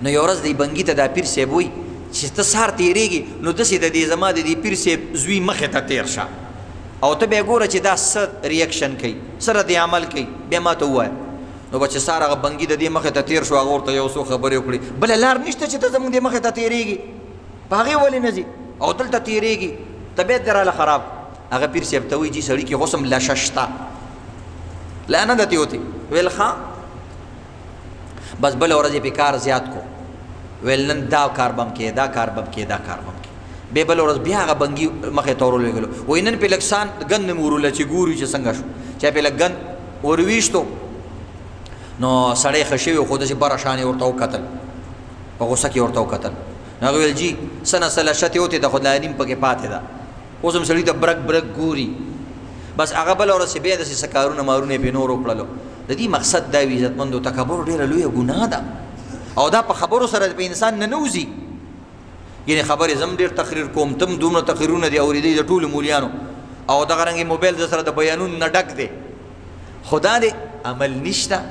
نو یو ورځ دی بنګي ته دا پیر صاحب وایي چې ته سهار تېرېږي نو داسې د دې زما د دې پیر صاحب زوی مخې ته تېر شه او ته بیا ګوره چې دا څه ریاکشن کوي څه رد عمل کوي بیا ما ته ووایه نو به چې سهار هغه بنګي د دې مخې ته تېر شو هغه ورته یو څو خبرې وکړي بله لار نشته چې ته زموږ دې مخې ته تېرېږي په هغې ولې نه ځي او دلته تېرېږي طبیعت دې راله خراب هغه پیر صاحب ته وایي جي سړي کې حسن لشه شته لا نه دتې وتې ویل ښه بس بله ورځ یې پې کار زیات کو ویل نن دا کار بم کې دا کار بم کې دا کار بم کې بیا بله ورځ بیا هغه بنګي مخې ته ورولېږلو وایي نن پې لږ سان ګند مې وروله چې ګورو چې څنګه شو چا پې لږ ګند ورویشتو نو سړی ښه شوي خو داسې بره شان یې ورته وکتل په غوسه کې ورته وکتل هغه ویل جی سنه سلشت یو ته د خدای نیم پکې پاتې ده اوس هم سړی ته برک برک ګوري بس هغه بل ورسې بیا داسې سکارونه مارونه یې پې نور وکړلو د دې مقصد دا وي عزتمندو تکبر ډېره لویه ګناه ده او دا په خبرو سره په انسان نه نوځي یعنې خبرې زم ډېر تقریر کوم تم دومره تقریرونه دي اورېدی د ټولو مولیانو او دغه رنګې موبایل د سره د بیانونو نه ډک دی خدا دې عمل نشته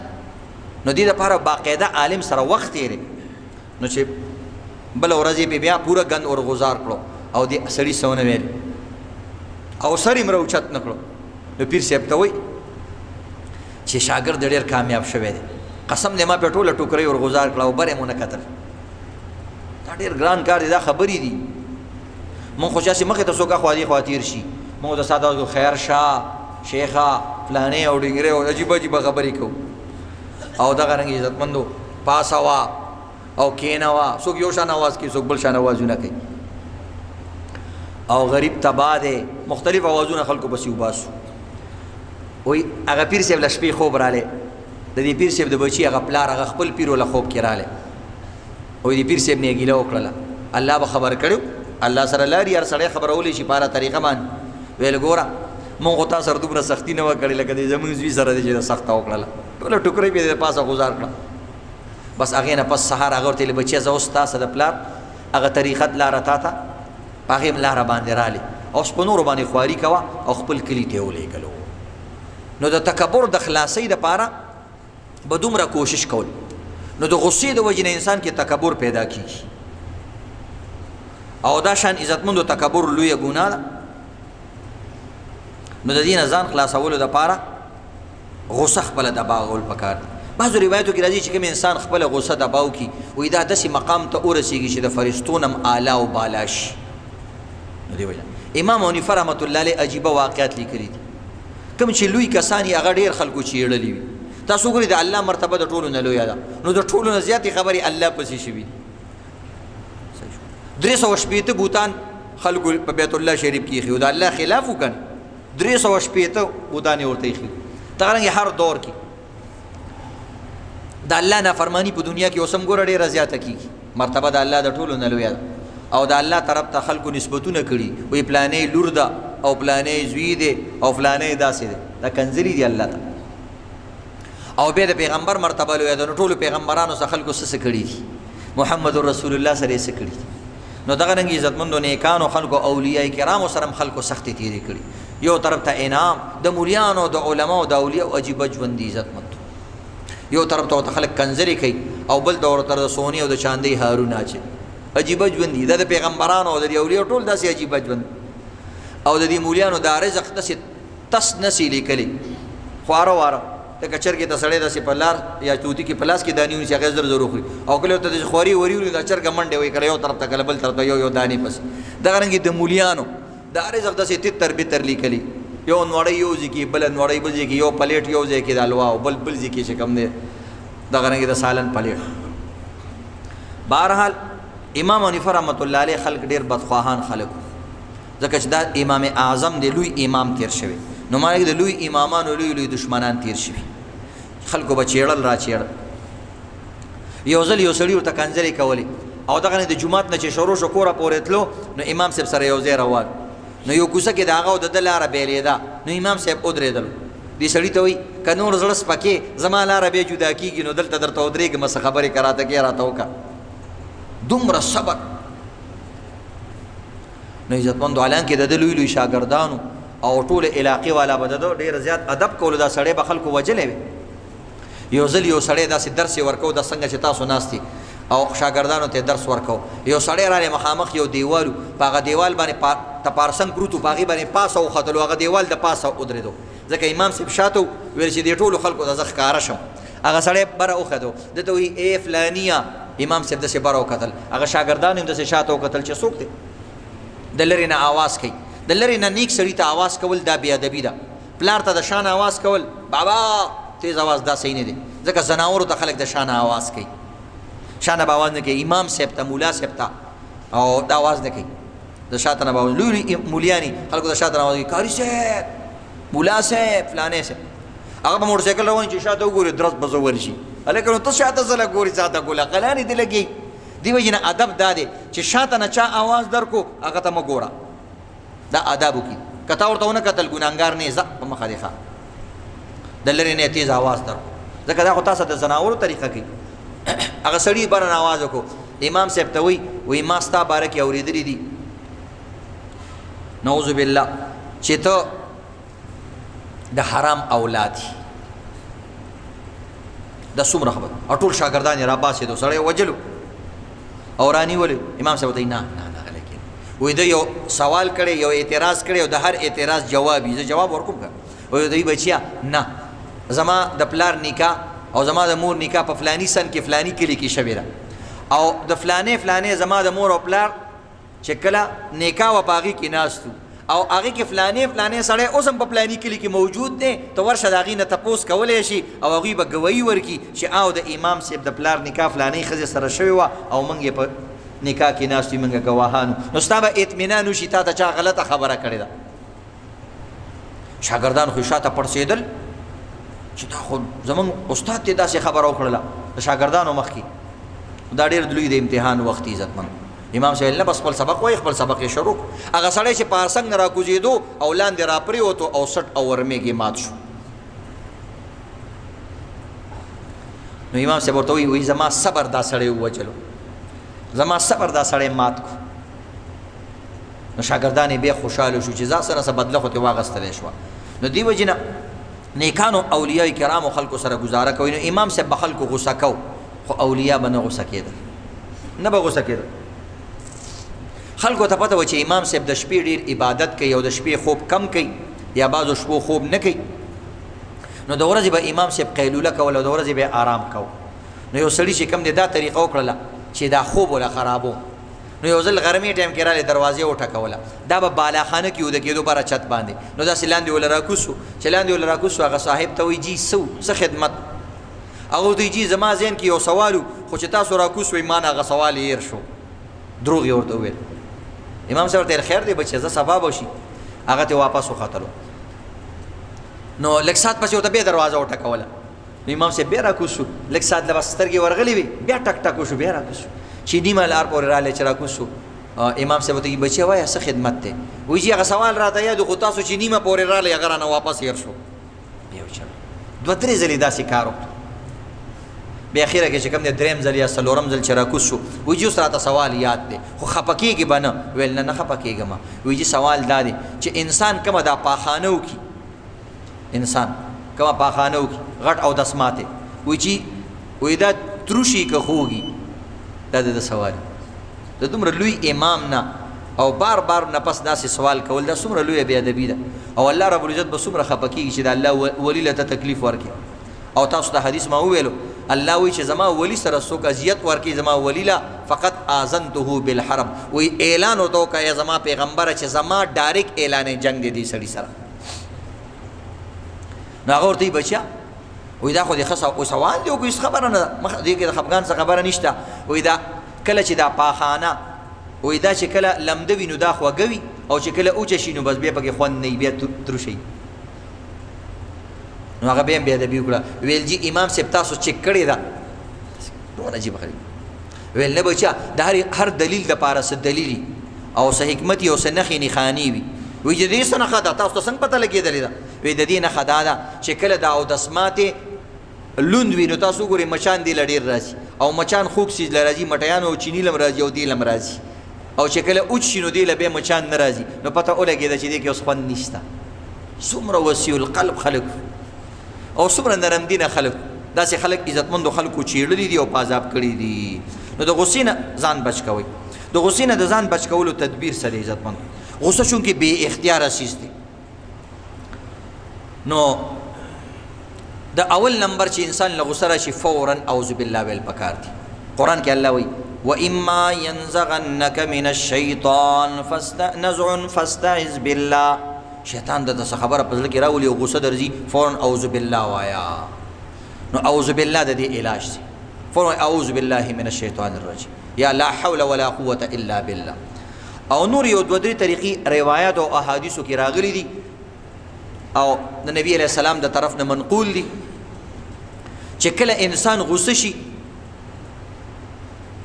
نو دې دپاره باقاعده عالم سره وخت تېرې نو چې بله ورځ یې بیا پوره ګند ورغزار کړو او دې سړي څه ونه ویل او سر یې مروچت نه کړو نو پیر صاحب ته وایي چې شاګرد ډېر کامیاب شوی دی قسم دی ما پې ټوله ټوکرۍ ورغزار کړه او بر یې مو نه کتل دا ډېر ګران کار دی دا خبرې دي مونږ خو چاسې مخې ته څوک اخوا دې خوا تېر شي مونږ د ساده خیر شاه شیخه فلانې او ډنګرې او عجیبه عجیبه خبرې کوو او دغه رنګ عزتمندو پاسه وا او کېنه وا څوک یو شان اواز کوي څوک بل شان اوازونه کوي او غریب تباه دی مختلف اوازونه خلکو پسې وباسو وایي هغه پیر صاحب له شپې خوب رالی د دې پیر صاحب د بچي هغه پلار هغه خپل پیر له خوب کې رالی وایي د پیر صاحب نه یې ګیله وکړله الله به خبر کړو الله سره لاري هر سړی خبرولی شي په هره طریقه باندې ویل ګوره مونږ خو تا سره دومره سختي نه وه کړې لکه د زمونږ زوی سره دی چې سخته وکړله ټوله ټوکرۍ به یې د پاسه غزار کړه بس هغې نه پس سهار هغه ورته ویل بچیه زه اوس تا سره د پلار هغه طریقت لاره تا ته په هغې هم لاره باندې رالې اوس په نورو باندې خواري کوه او خپل کلي ته یې ولېږلو نو د تکبر د خلاصۍ دپاره به دومره کوشش کول نو د غصې د وجې نه انسان کې تکبر پیدا کېږي او دا شان عزتمندو تکبر لویه ګناه ده نو د دې نه ځان خلاصولو دپاره غصه خپله دباغول پکار دي بعضو روایتو کې راځي چې کوم انسان خپله غصه دباو کي وایي دا داسې مقام ته ورسېږي چې د فرشتو نه هم اعلی او بالا شي نو دې وجه امام حنیفه رحمت الله علیه عجیبه واقعات لیکلي دي کوم چې لوی کسان یې هغه ډېر خلکو چیړلي وي تاسو ګورئ د الله مرتبه د ټولو نه لویه ده نو د ټولو نه زیاتې خبرې الله پسې شوي 380 بوتان خلکو په بیت الله شریف کې ایښي او د الله خلاف وکړي 380 بوتان یې ورته ایښي دغه رنګې هر دور کې د الله نافرماني په دنیا کې اوس هم ګوره ډېره زیاته کېږي مرتبه د الله د ټولو نه لویه ده او د الله طرف ته خلکو نسبتونه کړي وایي پلانې لور ده او پلانې زوی دی او فلانې داسې دی دا کنځلي دي الله ته او بیا د پیغمبر مرتبه لویه ده نو ټولو پیغمبرانو څخه خلکو څه کړي دي محمد رسول الله سره یې څه کړي دي نو دغه رنګ عزتمندو نیکانو خلکو اولیاء کرامو سره هم خلکو سختې تېرې کړي یو طرف ته انعام د مولیانو د علماو د اولیاءو عجیبه ژوند دي عزتمندو یو طرف ته ورته خلک کنځلې کوي او بل طرف ته د سونې او د چاندۍ هارونه اچوي عجیبه ژوند دي دا د پیغمبرانو او د اولیاءو ټول داسې عجیبه ژوند او د دې مولیانو دا رزق داسې تس نسي لیکلی خواره واره لکه چرګې ته سړی داسې په لار یا توتي کې په لاس کې دانې ونیسي هغې زر زر وخوري او کله ورته داسې خواري وري ولي دا چرګه منډې وایي کله یو طرف ته کله بل طرف ته یو دانې پسې دغه رنګې د مولیانو دا رزق داسې تتر بتر لیکلی یو نوړی یو ځای کې بله نوړی بل ځای کې یو پلیټ یو ځای کې د حلوا او بل ځای کې چې کوم دی دغه رنګې د سالن پلیټ بهرحال امام حنیفه رحمت الله علیه خلق ډېر بدخواهان خلک ځکه چې دا امام اعظم دی لوی امام تیر شوی نو مالک د لوی امامانو لوی لوی دشمنان تیر شوي خلکو به چیړل را چیړل یو ځل یو سړي ورته کنځلې کولې او دغه نه د جومات نه چې شروع شو کوره پورې تلو نو امام صاحب سره یو ځای روان نو یو کوڅه کې د هغه او د ده لاره بېلېده نو امام صاحب ودرېدلو دې سړي ته وایي که نور زړه سپکې زما لاره بیا جدا کېږي نو دلته درته ودرېږم څه خبرې که راته کې راته وکړه دومره صبر نو عزتمندو حالانکې د ده لوی لوی شاګردانو او ټول علاقې والا به د ده ډېر زیات ادب کولو دا سړی به خلکو وجلی وي یو ځل یو سړی داسې درس یې ورکو دا څنګه چې تاسو ناست او شاګردانو ته درس ورکو یو سړی رالی مخامخ یو دیوال په هغه دیوال باندې تپارسنګ پروت و په هغې باندې پاسه وختلو هغه دیوال د پاسه ودرېدو ځکه امام صاحب شاته ویل چې دې ټولو خلکو ته زه ښکاره شم هغه سړی بره وښتو ده ته وایي ای فلانیه امام صاحب داسې بره وکتل هغه شاګردان هم داسې شاته وکتل چې څوک دی د لرې نه آواز کوي د لرې نه نیک سړي ته آواز کول دا بې ادبي ده پلار ته د شان آواز کول بابا تیز آواز دا صحیح نه دی ځکه زناورو ته خلک د شانه آواز کوي شانه به آواز نه کوي امام صاحب ته مولا صاحب ته او دا آواز نه کوي د شاته نه به آواز لوی لوی مولیانې خلکو د شاته نه آواز کوي کاري صاحب مولا صاحب فلانې صاحب هغه په موټر سایکل روان چې شاته وګوري درس به زه ورشي هلکه نو ته شاته ځله ګوري ځاته ګوله قلانې دې لګي دی وجه نه ادب دا دی چې شاته نه چا आवाज درکو هغه ته مه ګوره دا آداب وکړي که تا ورته ونه کتل ګناهګار نه یې ځه په مخه دی ښه د لرې نه یې تیز آواز درکو ځکه دا خو تاسو د زناورو طریقه کوي هغه سړي بره آواز وکړو امام صاحب ته وایي ما ستا باره کې اورېدلي دي نعوذ بالله چې ته د حرام اولاد یې دا څومره خبر او ټول شاګردان یې راباسېدو سړی وجلو او رانیولې امام صاحب ته نه وایي ده یو سوال کړی یو اعتراض کړی او د هر اعتراض جواب یې زه جواب ورکوم که وایي دوی بچیا نه زما د پلار نکاح او زما د مور نکاح په فلاني سن کې فلاني کلي کې شوې ده او د فلانې زما د مور او پلار چې کله نکاح و په هغې کې ناستو او هغې کې فلانې سړی اوس هم په فلاني کلي کې موجود دی ته ورشه د هغې نه تپوس کولی شي او هغوی به ګویي ورکړي چې او د امام صاحب د پلار نکاح فلانۍ ښځې سره شوې وه او موږ یې په نکاح کې ناست یو موږ ګواهانو نو ستا به اطمینان وشي تا ته چا غلطه خبره کړې ده شاګردان خو شاته پړسېدل چې دا خو زموږ استاد ته داسې خبره وکړله د شاګردانو مخکې دا ډېر لوی د امتحان وخت عزتمند امام صاحب نه بس خپل سبق وایي خپل سبق یې شروع هغه سړی چې په څنګ نه راکوزېدو او لاندې راپرېوتو او سټ او ورمې کې مات شو نو امام صاحب ورته وایي زما صبر دا سړی ووجلو زما صبر دا سړی مات کو نو شاګردان یې بیا خوشحاله شو چې ځا سره څه بدله خو ترې واغستلی شوه نو دې وجې نه نیکانو اولیاء کرامو خلکو سره ګزاره کوي نو امام صاحب به خلکو غوسه کو خو اولیاء به نه غوسه کېدل نه به غوسه کېدل خلکو ته پته وه چې امام صاحب د شپې ډېر عبادت کوي او د شپې خوب کم کوي یا بعضو شپو خوب نه کوي نو د ورځې به امام صاحب قیلوله کول او د ورځې به آرام کو نو یو سړي چې کم دی دا طریقه وکړله چې دا خوب ولا خرابو نو یو ځل غرمې ټایم کې رالی دروازې وټکوله دا به بالاخانه کې وده کېدو بره چت باندې نو داسې لاندې وله راکوسو چې لاندې وله راکوسو هغه صاحب ته وایي جي څه خدمت هغه ورته وایي جي زما ذهن کې یو سوال و خو چې تاسو راکوس وئ ما نه هغه سوال هېر شو دروغ یې ورته وویل امام صاحب ورته خیر دی بچې زه سبا به شي هغه ته واپس وختلو نو لږ ساعت پسې ورته بیا دروازه وټکوله نو امام صاحب بیا راکوس شو لږ ساعت له بس سترګې ورغلې وې بیا ټک ټک وشو بیا راکوس شو چې نیمه لار پورې رالی چې راکوس شو امام صاحب ورته بچی وایه څه خدمت دی وایي چې هغه سوال راته یاد خو تاسو چې نیمه پورې رالی هغه رانه واپس هېر شو بیا وچل دوه درې ځلې داسې کار وکړو بیا اخره کې چې کوم دی درېیم ځل یا څلورم ځل چې راکوس شو وایي چې اوس راته سوال یاد دی خو خفه کېږي به نه ویل نه خفه کېږم وایي چې سوال دا دی چې انسان کومه دا پاخانه وکړي انسان کومه پاخانه وکړي غټ او دسماته وایي چې وایي دا تروشي که خوږي دا د سوال د دومره لوی امام نه او بار بار نه پس داسې سوال کول دا څومره لویه بې ادبي ده او الله رب العزت به څومره خفه کېږي چې د الله ولي له ته تکلیف ورکړي او تاسو ته حدیث ما وویلو الله وایي چې زما ولی سره څوک اذیت ورکړي زما ولی له فقط آذنته بالحرم وایي اعلان ورته وکړه زما پیغمبره چې زما ډایرکټ اعلان جنګ دی دې سړي سره نو هغه ورته وایي بچیا وایي دا خو دې ښه سوال دی وکړو هېڅ خبره نه ده دې کې د خفګان څه خبره نشته وایي دا کله چې دا پاخانه وایي دا چې کله لمده وي نو دا خوږه وي او چې کله اوچه شي نو بس بیا پکې خوند نه وي بیا تروشي نو هغه بیا هم بې ادبي وکړه ویل جي امام صاحب تاسو چک کړې ده ډېر عجیبه خبرې ویل نه بچه د هر دلیل دپاره څه دلیل او څه حکمت او څه نښې نښانې وي وایي چې د دې څه نښه ده تاسو ته څنګه پته لګېدلې ده وایي د دې نښه دا ده چې کله د اودسماتې لوند وي نو تاسو وګورئ مچان دې له ډېر راځي او مچان خوږ څیز له راځي مټیان او چیني له هم راځي او دې له هم راځي او چې کله اوچ شي نو دې له بیا مچان نه راځي نو پته ولګېده چې دې کې اوس خوند نشته څومره وسیع القلب خلک او څومره نرم دینه خلک داسې خلک عزتمندو خلکو چیړلي دي او پازاب کړي دي نو د غصې نه ځان بچ کوئ د غصې نه د ځان بچ کولو تدبیر سره عزتمند غصه چونکې بې اختیاره څیز دی نو د اول نمبر چې انسان له غصه راشي فورا اعوذ بالله ویل پکار دي قرآن کې الله وایي وإما ينزغنك من الشيطان نزغ فاستعذ بالله شیطان د څه خبره په زړه کې راولي او غصه درځي فورا اعوذ بالله وایا نو اعوذ بالله د دې علاج دی فورا اعوذ بالله من الشیطان الرجیم یا لا حول ولا قوة الا بالله او نور یو دوه درې طریقې روایات او احادیثو کې راغلي دي او د نبی علیہ السلام د طرف نه منقول دي چې کله انسان غصه شي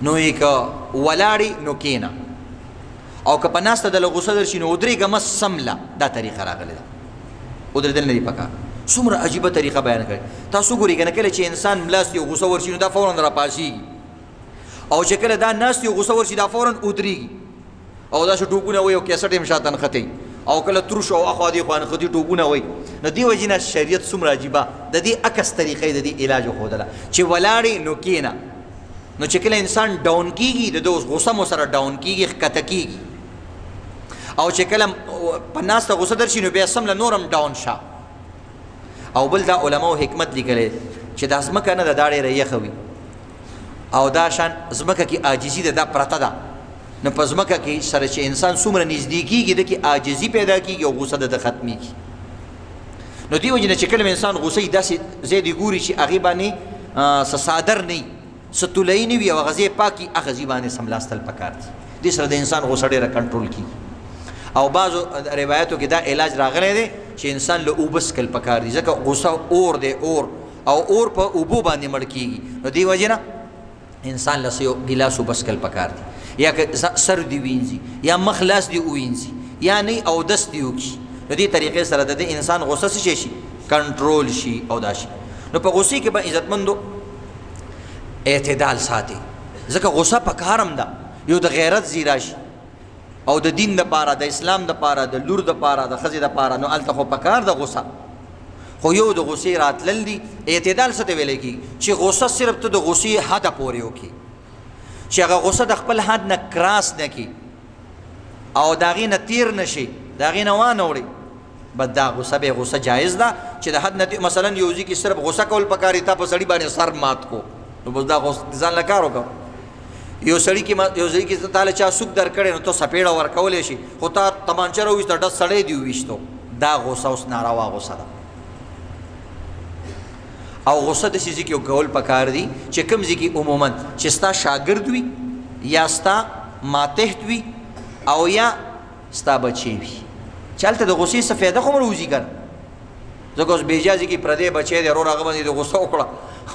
نو یې که ولاړې نو کېنه، او که په ناسته دله غوسه درشي نو ودرېږه مه سمله. دا طریقه راغلې ده، ودرېدل نه دي پکار. څومره عجیبه طریقه بیان کړې. تاسو ګورئ که نه کله چې انسان ملاست یو غوسه ورشي نو دا فورا راپاسېږي، او چې کله دا ناست یو غوسه ورشي دا فورا ودرېږي، او دا چې ټوپونه وایي او کیسټ هم شاته نښتئ، او کله تروش او اخوا دې خوا نښتي ټوپونه وایي. نو دې وجې نه شریعت څومره عجیبه د دې عکس طریقه یې د دې علاج وښودله چې ولاړې نو کېنه. نو چې کله انسان ډاون کېږي د ده غوسه مو سره ډاون کېږي، ښکته کېږي، او چې کله په ناسته غوسه درشي نو بیا سمله نورم ډاون شه. او بل دا علماو حکمت لیکلی چې دا ځمکه نه ده، دا ډېره یخه وي، او دا شان ځمکه کې عاجزي ده، دا پرته ده. نو په ځمکه کې سره چې انسان څومره نږدې کېږي ده کې عاجزي پیدا کېږي او غوسه ده ختمېږي. نو دې وجې نه چې کله انسان غوسه وي داسې ځای دې ګوري چې هغې باندې څه صادر نه وي، څه تولۍ نه وي، او هغه ځای پاک وي، هغه ځای باندې سملاستل پکار دي. دې سره د انسان غوسه ډېره کنټرول کېږي. او بعضو روایتو کې دا علاج راغلی دی چې انسان له اوبه څکل پکار دي، ځکه غوسه اور دی، اور، او اور په اوبو باندې مړ کېږي. نو دې وجې نه انسان له یو ګیلاس اوبه څکل پکار دي، یا که سر دې وینځي، یا مخ لاس دې ووینځي، یا نه اودس دې وکړي. نو دې طریقې سره د انسان غوسه څه شي؟ کنټرول شي او دا شي. نو په غوسې کې به عزتمندو اعتدال ساتي، ځکه غوسه پکار هم ده، یو د غیرت ځای راشي، او د دین دپاره، د اسلام دپاره، د لور دپاره، د ښځې دپاره، نو هلته خو پکار د غوسه. خو یو د غوسې راتلل دي. اعتدال څه ته ویلی کېږي؟ چې غوسه صرف ته د غوسې حده پورې وکړي، چې هغه غوسه د خپل حد نه کراس نه کړي، او د هغې نه تیر نه شي، د هغې نه وانه وړي. بس دا غوسه به غوسه جایز ده چې د حد نه، مثلا یو ځای کې صرف غوسه کول پکار دي، تا په سړي باندې سر مات کو، نو بس دا ځان له کار وکړه. یو سړي کې یو ځای کې تا له چا سوک درکړی نو ته سپېړه ورکولی شي، خو تا تمانچه راوویسته ډز سړی دې وویشتو، دا غوسه اوس ناروا غوسه ده. او غوسه داسې ځای کې کول پکار دي چې کوم ځای کې عموما چې ستا شاګرد وي، یا ستا ماتحت وي، او یا ستا بچی وي، چې هلته د غوسې څه فایده خو راوځي که نه. ځکه اوس بېجا ځای کې پردی بچی دی، ورور هغه باندې د غوسه وکړه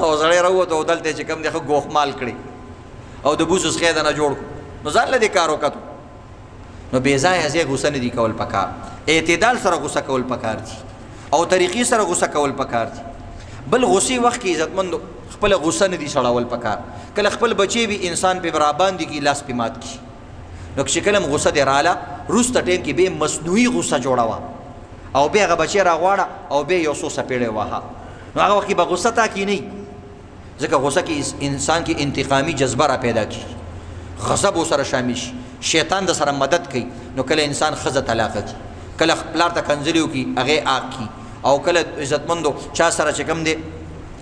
او سړی راووت او دلته چې کوم دی ښه ګوښمال کړي او د بوس سخی د نه جوړ کړو، نو ځان له دې کار وکړو. نو بې ځایه ځای غوسه نه دي کول پکار، اعتدال سره غوسه کول پکار دي، او طریقې سره غوسه کول پکار دي. بل غوسې وخت کې عزتمندو خپله غوسه نه دي سړول پکار. کله خپل بچی وي انسان پې راباندې کي، لاس پې مات کي، نو چې کله غوسه دې راله وروسته ټایم کې بیا مصنوعي غوسه جوړوه، او بیا هغه بچی راغواړه او بیا یو څو څپېړې وهه، نو هغه وخت کې به غوسه تا کې نه، ځکه غوسه کې انسان کې انتقامي جذبه را پیدا کېږي، غضب ورسره شامل شي، شیطان د سره مدد کوي. نو کله انسان ښځه طلاقه کړي، کله پلار ته کنځلې وکړي هغې عاق کړي، او کله عزتمندو چا سره چې کوم دی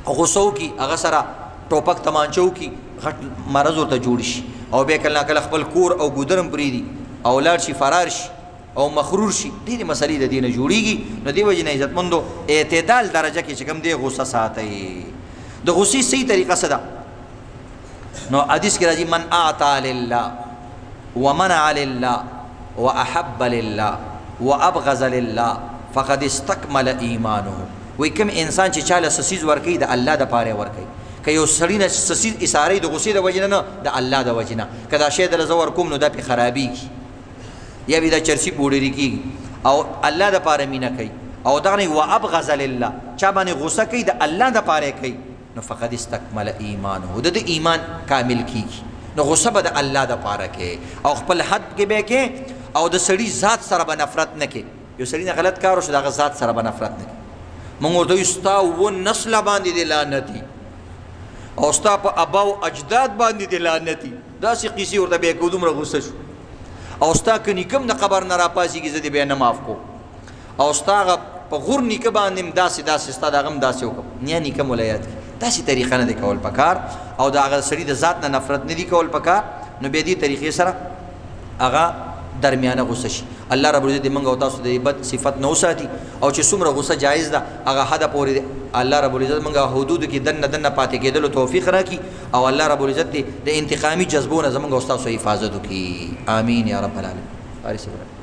غوسه وکړي هغه سره ټوپک تمانچه وکړي، غټ مرض ورته جوړ شي، او بیا کله کله خپل کور او ګودر هم پرېږدي، او لاړ شي فرار شي او مخرور شي. ډېرې مسلې د دې نه جوړېږي. نو دې وجې نه عزتمندو اعتدال درجه کې چې کوم دی غوسه ساتئ. د غوسې صحیح طریقه څه ده؟ نو حدیث کې راځي من اعطى لله ومنع لله واحب لله وابغض لله فقد استكمل ایمانه. وایي کوم انسان چې چاله څه څیز ورکوي د الله دپاره یې ورکوي، که یو سړي نه څه څیز ایساروي د غوسې د وجې نه، د الله د وجې نه، که دا شی دله زه ورکوم نو دا پې خرابېږي، یا بې دا چرسي پوډري کېږي، او الله دپاره مینه کوي، او دغه نه وابغض لله چا باندې غوسه کوي د الله دپاره یې کوي، نو فقد استکمل ایمانه، د ایمان کامل کیږي. نو غصه به د الله دپاره کې، او خپل حد کې به کې، او د سړي ذات سره به نفرت نه کې. یو سړي نه غلط کار وشو د هغه ذات سره به نفرت نه کې. موږ ورته وایو ستا اووه نسله باندې دې لعنتي، او ستا په ابا او اجداد باندې دې لعنتي، داسې قیسې ورته بیا کوو، دومره غصه شو. او ستا که نیکه هم د قبر نه راپاڅېږي زه دې بیا نه معاف کوم، او ستا هغه په غور نیکه باندې هم داسې ستا د هغه هم داسې وکړم، یا نیکه مو له یاد کړي. داسې طریقه نه دی کول پکار، او د هغه سړي د ذات نه نفرت نه دی کول پکار. نو بیا دې طریقې سره هغه درمیانه غصه شي. الله رب العزت دې موږ او تاسو د بد صفت نه وساتي، او چې څومره غصه جایز ده هغه حده پورې دی. الله رب العزت موږ حدود کې دنه پاتې کېدلو توفیق راکړي، او الله رب العزت دې د انتقامي جذبو نه زموږ او تاسو حفاظت وکړي. آمین یا رب العالمین.